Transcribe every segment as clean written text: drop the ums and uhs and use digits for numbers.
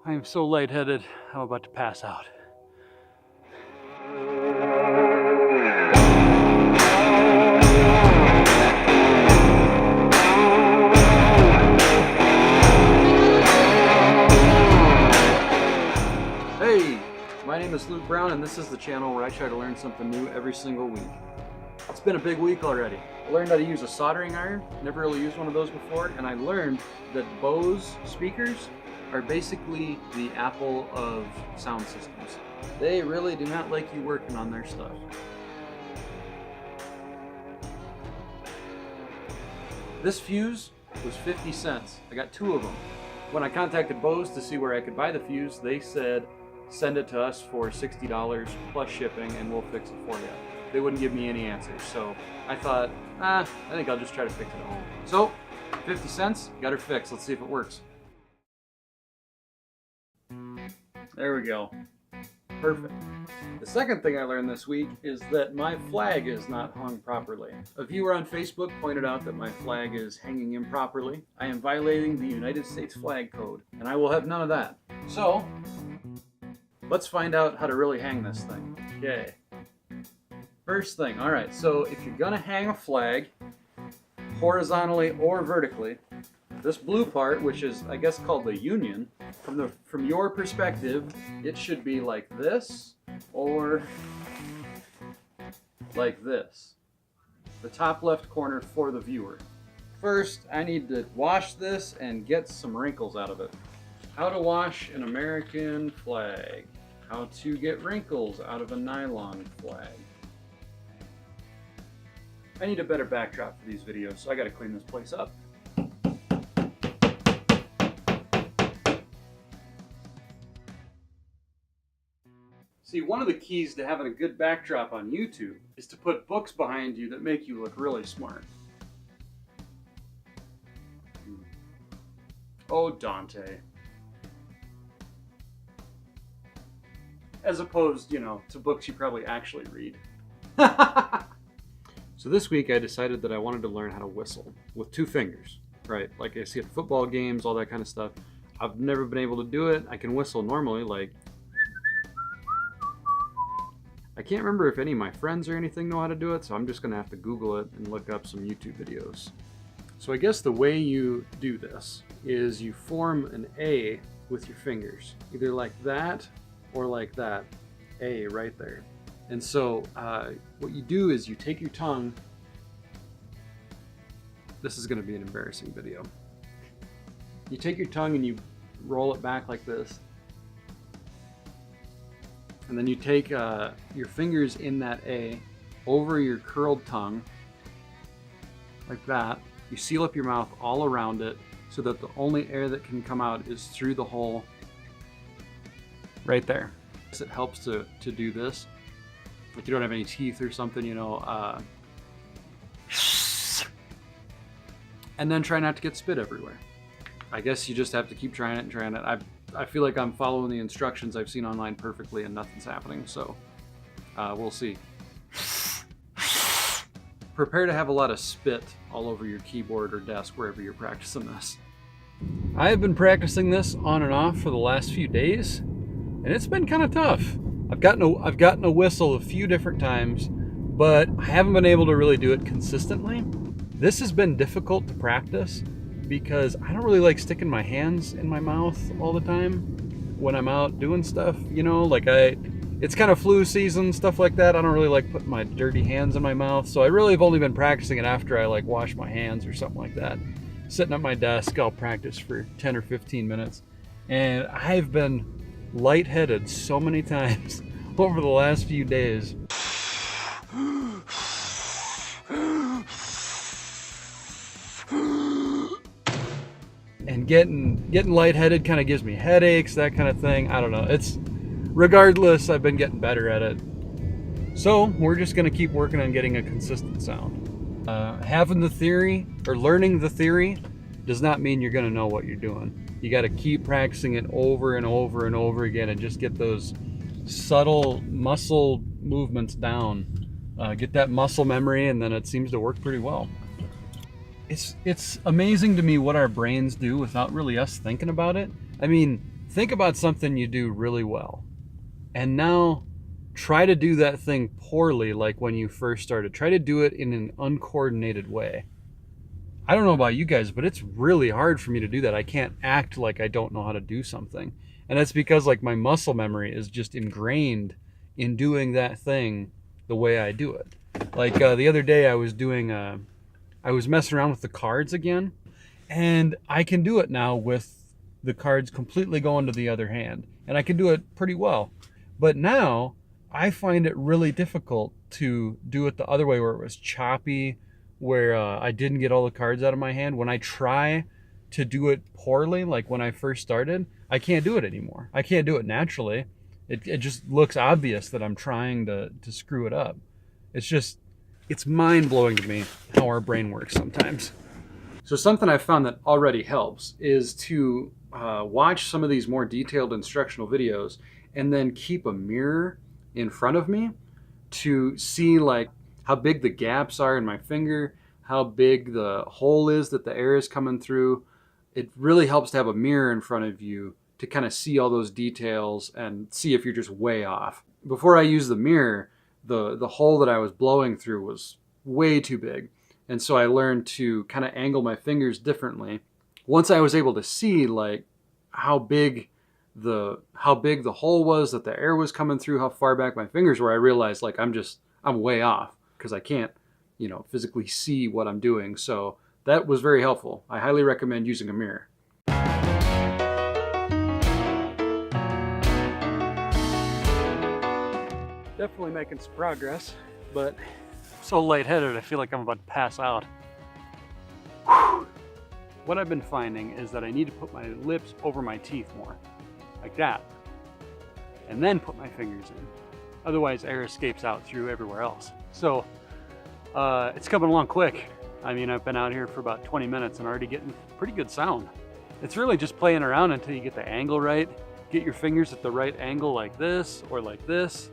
I am so lightheaded, I'm about to pass out. Hey, my name is Luke Brown, and this is the channel where I try to learn something new every single week. It's been a big week already. I learned how to use a soldering iron, never really used one of those before, and I learned that Bose speakers are basically the Apple of sound systems. They really do not like you working on their stuff. This fuse was 50 cents. I got 2 of them. When I contacted Bose to see where I could buy the fuse, they said, send it to us for $60 plus shipping and we'll fix it for you. They wouldn't give me any answers, so I thought, I think I'll just try to fix it at home. So, 50 cents, got her fixed. Let's see if it works. There we go. Perfect. The second thing I learned this week is that my flag is not hung properly. A viewer on Facebook pointed out that my flag is hanging improperly. I am violating the United States flag code, and I will have none of that. So, let's find out how to really hang this thing. Okay. First thing, all right, so if you're gonna hang a flag horizontally or vertically, this blue part, which is I guess called the union, from your perspective, it should be like this or like this. The top left corner for the viewer. First, I need to wash this and get some wrinkles out of it. How to wash an American flag. How to get wrinkles out of a nylon flag. I need a better backdrop for these videos, so I gotta clean this place up. See, one of the keys to having a good backdrop on YouTube is to put books behind you that make you look really smart. Oh, Dante. As opposed, to books you probably actually read. So this week I decided that I wanted to learn how to whistle with 2 fingers, right? Like I see at football games, all that kind of stuff. I've never been able to do it. I can whistle normally, like... I can't remember if any of my friends or anything know how to do it, so I'm just gonna have to Google it and look up some YouTube videos. So I guess the way you do this is you form an A with your fingers, either like that or like that. A right there. And so what you do is you take your tongue. This is going to be an embarrassing video. You take your tongue and you roll it back like this. And then you take your fingers in that A over your curled tongue, like that. You seal up your mouth all around it so that the only air that can come out is through the hole right there. It helps to do this. Like you don't have any teeth or something, and then try not to get spit everywhere. I guess you just have to keep trying it and trying it. I feel like I'm following the instructions I've seen online perfectly and nothing's happening, so we'll see. Prepare to have a lot of spit all over your keyboard or desk wherever you're practicing this. I have been practicing this on and off for the last few days, and it's been kind of tough. I've gotten a whistle a few different times, but I haven't been able to really do it consistently. This has been difficult to practice because I don't really like sticking my hands in my mouth all the time when I'm out doing stuff, it's kind of flu season, stuff like that. I don't really like putting my dirty hands in my mouth, so I really have only been practicing it after I wash my hands or something like that. Sitting at my desk, I'll practice for 10 or 15 minutes, and I've been lightheaded so many times over the last few days. And getting lightheaded kind of gives me headaches, that kind of thing. I don't know. Regardless, I've been getting better at it. So we're just gonna keep working on getting a consistent sound. Having the theory or learning the theory does not mean you're gonna know what you're doing. You got to keep practicing it over and over and over again and just get those subtle muscle movements down. Get that muscle memory, and then it seems to work pretty well. It's amazing to me what our brains do without really us thinking about it. I mean, Think about something you do really well, and now try to do that thing poorly like when you first started. Try to do it in an uncoordinated way. I don't know about you guys, but it's really hard for me to do that. I can't act like I don't know how to do something. And that's because like my muscle memory is just ingrained in doing that thing the way I do it. Like the other day I was messing around with the cards again, and I can do it now with the cards completely going to the other hand, and I can do it pretty well. But now I find it really difficult to do it the other way, where it was choppy, where I didn't get all the cards out of my hand. When I try to do it poorly, like when I first started, I can't do it anymore. I can't do it naturally. It just looks obvious that I'm trying to screw it up. It's mind-blowing to me how our brain works sometimes. So something I've found that already helps is to watch some of these more detailed instructional videos and then keep a mirror in front of me to see like how big the gaps are in my finger, how big the hole is that the air is coming through. It really helps to have a mirror in front of you to kind of see all those details and see if you're just way off. Before I used the mirror, the hole that I was blowing through was way too big. And so I learned to kind of angle my fingers differently. Once I was able to see like how big the hole was that the air was coming through, how far back my fingers were, I realized like I'm way off because I can't, physically see what I'm doing. So that was very helpful. I highly recommend using a mirror. Definitely making some progress, but I'm so lightheaded I feel like I'm about to pass out. Whew. What I've been finding is that I need to put my lips over my teeth more, like that, and then put my fingers in. Otherwise air escapes out through everywhere else. So it's coming along quick. I mean, I've been out here for about 20 minutes and already getting pretty good sound. It's really just playing around until you get the angle right, get your fingers at the right angle like this or like this.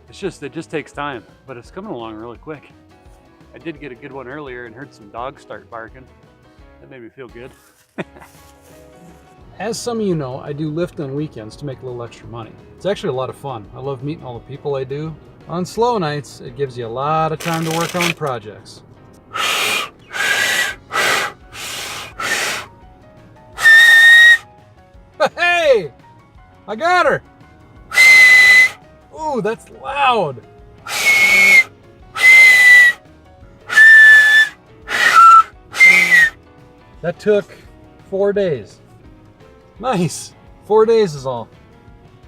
It just takes time, but it's coming along really quick. I did get a good one earlier and heard some dogs start barking. That made me feel good. As some of you know, I do lift on weekends to make a little extra money. It's actually a lot of fun. I love meeting all the people I do. On slow nights, it gives you a lot of time to work on projects. Hey! I got her! Ooh, that's loud! That took 4 days. Nice! 4 days is all.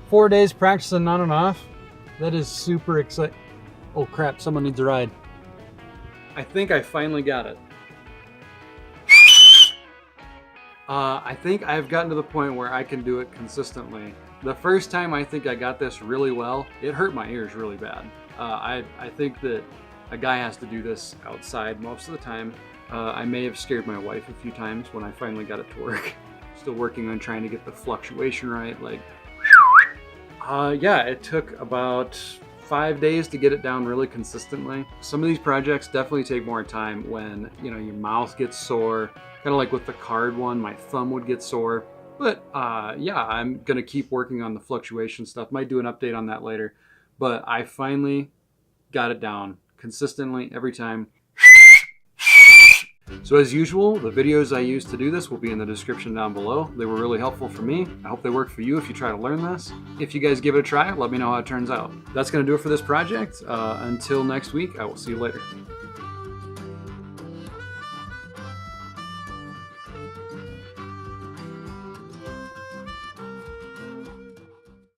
4 days practicing on and off. That is super exciting. Oh crap, someone needs a ride. I think I finally got it. I think I've gotten to the point where I can do it consistently. The first time I think I got this really well, it hurt my ears really bad. I think that a guy has to do this outside most of the time. I may have scared my wife a few times when I finally got it to work. Still working on trying to get the fluctuation right. Yeah, it took about 5 days to get it down really consistently. Some of these projects definitely take more time when, your mouth gets sore. Kind of like with the card one, my thumb would get sore. But yeah, I'm gonna keep working on the fluctuation stuff. Might do an update on that later. But I finally got it down consistently every time. So as usual, the videos I used to do this will be in the description down below. They were really helpful for me. I hope they work for you if you try to learn this. If you guys give it a try, let me know how it turns out. That's gonna do it for this project. Until next week, I will see you later.